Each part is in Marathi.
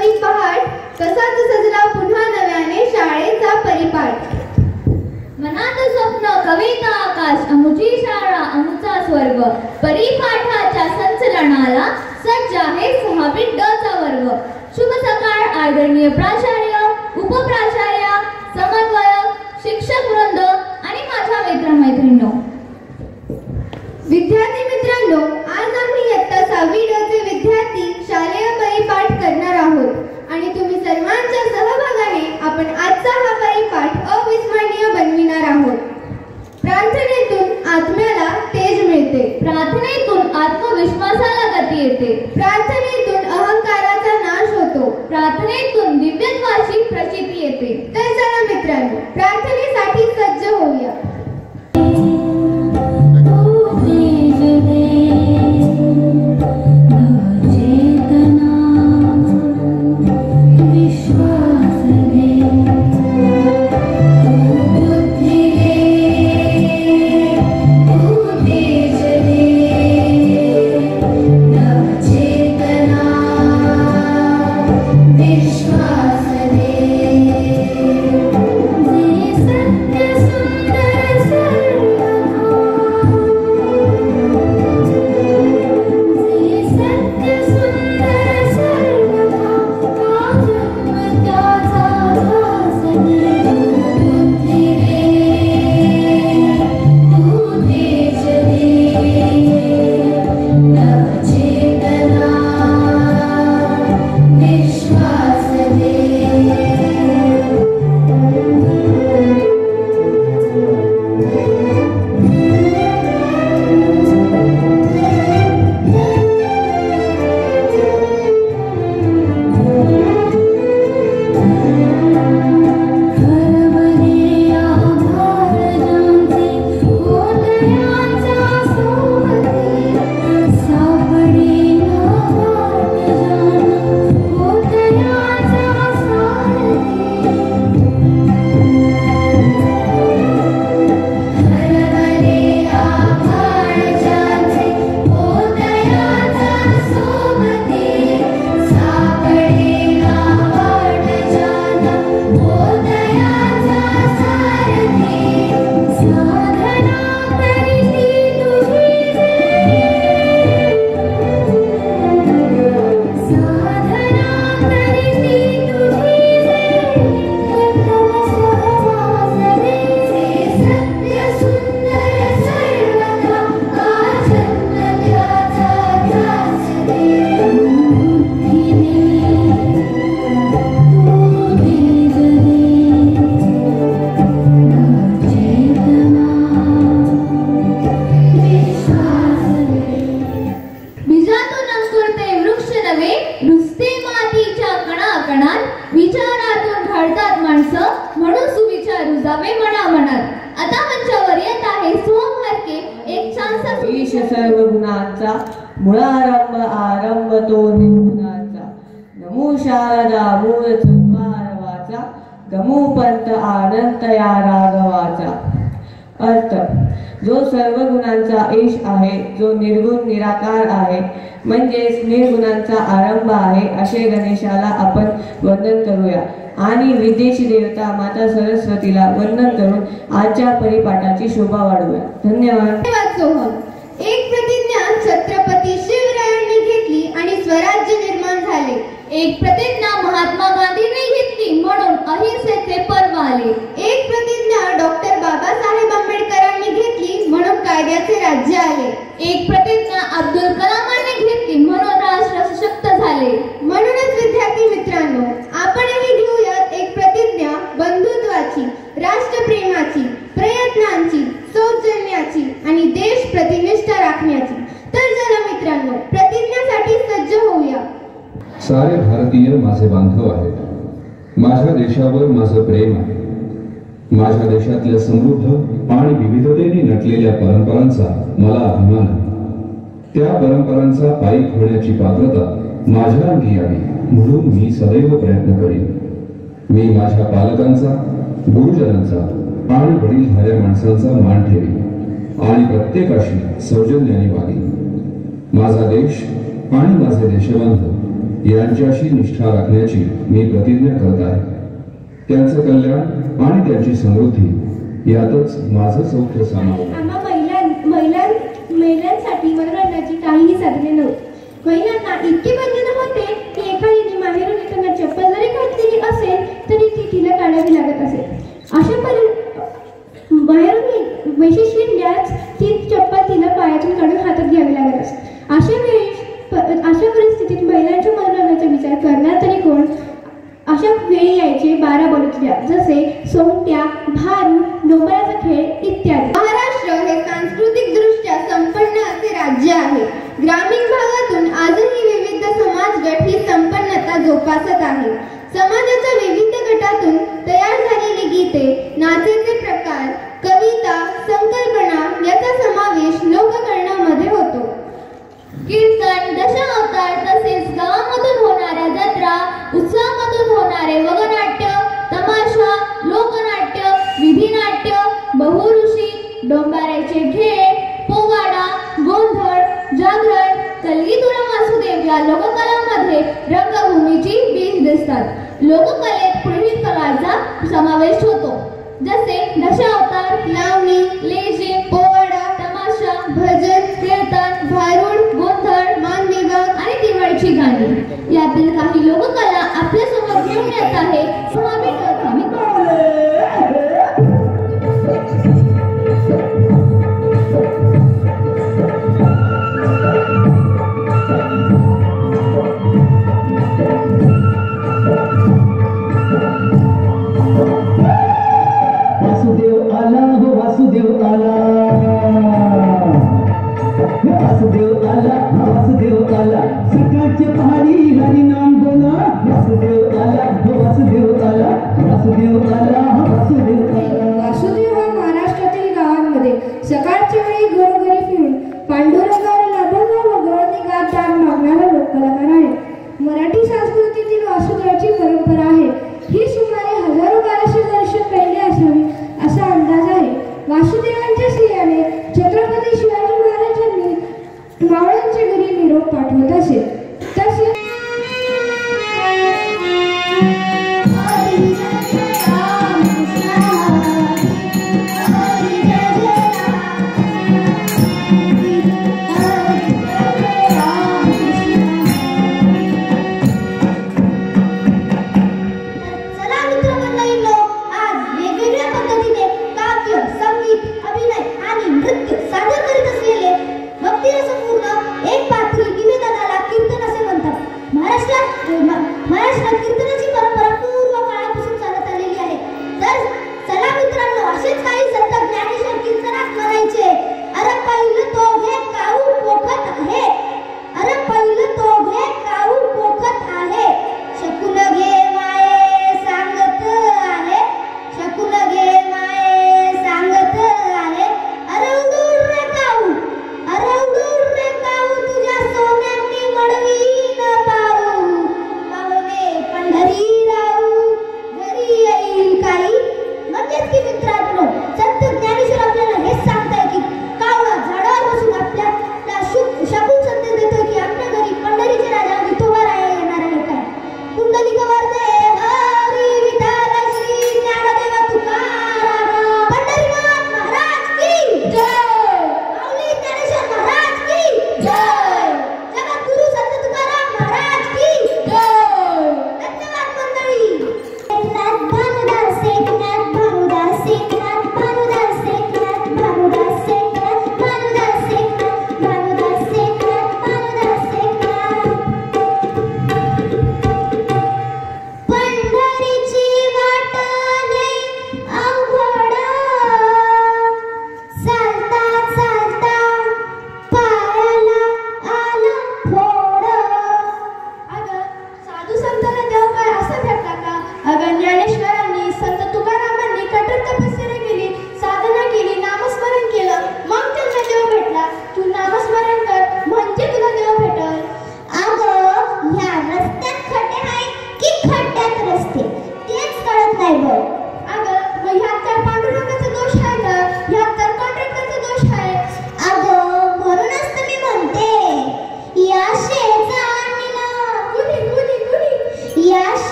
नवी पहाट, तसाच सजला पुन्हा नव्याने शाळेचा परिपाठ. मनात स्वप्न कविता आकाश, अमुची शाळा अमुचा स्वर्ग. परिपाठाच्या संचलनाला सज्ज आहे 6वी ड चा वर्ग. शुभ सकाळ आदरणीय प्राचार्य, उपप्राचार्य, समन्वयक, शिक्षक वृंद आणि माझ्या मित्रमैत्रिणींनो. विद्यार्थी मित्रांनो, आज आम्ही इयत्ता 6वी ड चे विद्यार्थी शालेय परिपाठ करणार आहोत आणि तुम्ही सर्वांच्या सहभागाने आपण आजचा हा परिपाठ अविस्मरणीय बनविणार आहोत. प्रार्थनेतून आत्म्याला तेज मिळते, प्रार्थनेतून आत्मविश्वासाला गती येते, प्रार्थनेतून अहंकाराचा नाश होतो, प्रार्थनेतून दिव्यत्वाची प्रचिती येते. तर चला मित्रांनो, प्रार्थनेसाठी सज्ज होऊया. मुळारंभ आरंभ तो निर्गुणाचा. नमो शारदा मूळ चत्वारवाचा, गमो पंत आनंद या राघवाचा. अर्थ: जो सर्व गुणांचा ईश आहे, जो निर्गुण निराकार आहे, म्हणजेच निर्गुणांचा आरंभ आहे, असे गणेशाला आपण वंदन करूया आणि विद्येची देवता माता सरस्वतीला वंदन करून आजच्या परिपाठाची शोभा वाढवूया. धन्यवाद. सोहम. एक प्रतिज्ञा छत्रपती शिवरायांनी घेतली आणि स्वराज्य निर्माण झाले. एक प्रतिज्ञा महात्मा गांधींनी घेतली म्हणून अहिंसेचे पर्व आले. एक प्रतिज्ञा डॉक्टर बाबासाहेब आंबेडकरांनी घेतली म्हणून कायद्याचे राज्य आले. एक प्रतिज्ञा अब्दुल कलामांनी घेतली म्हणून राष्ट्र सशक्त झाले. म्हणूनच विद्यार्थी मित्रांनो, आपणही घेऊयात एक प्रतिज्ञा बंधुत्वाची, राष्ट्रप्रेमाची, प्रयत्नांची, सौजन्याची आणि देश प्रतिनिष्ठा राखण्याची. तर चला मित्रांनो, प्रतिज्ञेसाठी सज्ज होऊया. सारे भारतीय माझे बांधव आहेत. माझ्या देशावर माझं प्रेम आहे. माझ्या देशातल्या समृद्ध आणि विविधतेने नटलेल्या परंपरांचा मला अभिमान आहे. त्या परंपरांचा पायीक होण्याची पात्रता माझ्या अंगी यावी म्हणून मी सदैव प्रयत्न करीन. मी माझ्या पालकांचा, गुरुजनांचा आणि वडीलधाऱ्या माणसांचा मान ठेवीन आणि प्रत्येकाशी सौजन्याने वागेन. माझा देश आणि माझे देशबांधव यांच्याशी निष्ठा राखण्याची मी प्रतिज्ञा करत आहे. त्यांचं कल्याण आणि त्यांची समृद्धी यातच माझं सौख्य सामावलं. आम्हा महिलांसाठी मनोरंजनाची काहीही साधने नव्हती. महिलांना इतके बंधन होते की एखादी माहेरून येताना चप्पल जरी घातलेली असेल तरी ती तिला काढावी लागत असेल. बाहेरून वैशिष्ट्य शिरल्यास ती चप्पल तिला पायातून काढून हातात घ्यावी लागत असे. अशा परिस्थितीत महिलांच्या मनोरंजनाचा विचार करणार तरी कोण? अशा वेळी यायचे 12 बलुतेल्या, जसे सोंगट्या, भारू, डोंगराचा खेळ इत्यादी. महाराष्ट्र हे सांस्कृतिक दृष्ट्या संपन्न असे राज्य आहे. ग्रामीण भागातून आजही विविध समाजगट ही संपन्नता जोपासत आहे. समाजाच्या विविध गटातून तयार झालेली गीते, नाचेचे प्रकार, कविता, संकल्पना याचा समावेश लोककरणामध्ये होतो. कीर्तन, दशावतार तसेच गावामधून होणाऱ्या जत्रा, उत्सवामधून होणारे वगनाट्य, तमाशा, लोकनाट्य, विधिनाट्य, बहुऋषी, डोंबाऱ्याचे खेळ, पोवाडा, गोंधळ, जागरण, कलगीतुरा वासुदेव या लोककलांमध्ये रंगभूमीची बीज दिसतात. लोककलेत पुढील कलांचा समावेश होतो, जसे दशावतार, लावणी, लेझिम, पोवाडा, तमाशा, भजन, कीर्तन, भारुड, गोंधळ, मानविभाग आणि दिवाळीची गाणी. यातील काही लोककला आपल्या समोर घेऊन येत आहे. वासुदेव आला हो वासुदेव आला, वासुदेव आला, वासुदेव आला, सकाळचे पहाडी हरी नाम बोला. वासुदेव आला हो वासुदेव आला, वासुदेव आला हो वासुदेव आला. वासुदेव हा महाराष्ट्रातील गावांमध्ये सकाळच्या वेळी घरोघरी फिरून पांडुरंगावर लाभणगाव वगळणी गात दान मागणारा लोककलाकार आहे. मराठी संस्कृतीतील वासुदेवाची परंपरा आहे. ही सुमारे 1200 वर्ष पहिले असावी असा अंदाज आहे. वासुदेवांच्या स्त्रियाने छत्रपती शिवाजी महाराजांनी मावळ्यांच्या घरी निरोप पाठवत असे. तसे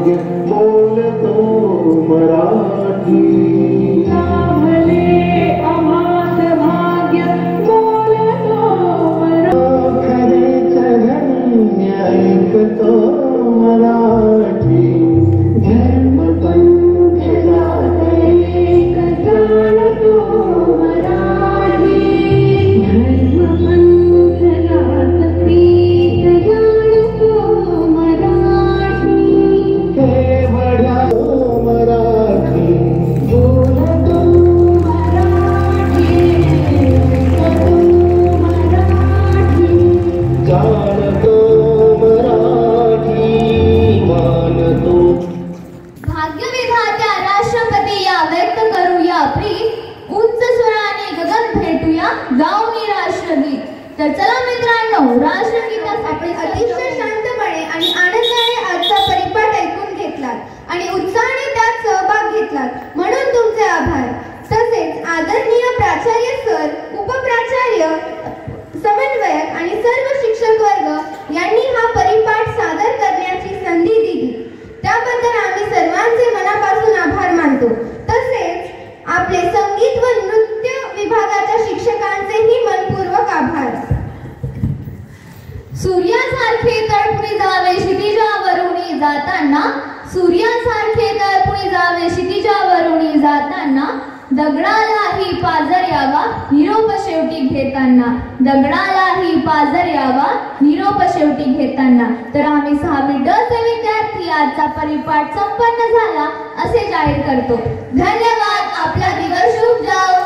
भाग्य बोलतो मराठी लाभले आम्हास भाग्य बोलतो खरेच धन्य ऐकतो मराठी धर्मपंथ एक जाणतो मराठी धर्मपंथ जातीत जाणतो मराठी केवढा मराठी बोलतो मराठी बोलतो मराठी जाणतो मराठी मानतो भाग्यविधात्या राष्ट्रपती या व्यक्त करूया प्रीत उच्च स्वराने गगन भेटूया गाऊनी राष्ट्रगीत. तर चला मित्रांनो, राष्ट्रगीतासाठी आपण अतिशय शांतपणे आणि आनंदाने आजचा परिपाठ ऐकून घेतलात आणि उत्साहाने त्यात सहभाग घेतलात म्हणून तुमचे आभार. तसेच आदरणीय प्राचार्य सर, उपप्राचार्य, समन्वयक आणि सर्व शिक्षक वर्ग यांनी हा परिपाठ सादर करण्याची संधी दिली त्याबद्दल आम्ही सर्वांचे मनापासून आभार मानतो. तसेच आपले संगीत व नृत्य विभागाच्या शिक्षकांचेही मनपूर्वक आभार. सूर्यासारखे तळपुरी जावे क्षितिजावरुनी जाताना, सूर्यासारखे तळपुरी जावे क्षितिजावरुनी जाताना, दगडालाही पाजर यावा निरोप शेवटी घेताना, दगडालाही पाजर यावा निरोप शेवटी घेताना. तर आम्ही 6वी ड चे विद्यार्थी आजचा परिपाठ संपन्न झाला असे जाहीर करतो. धन्यवाद. आपला दिवस शुभ जाओ.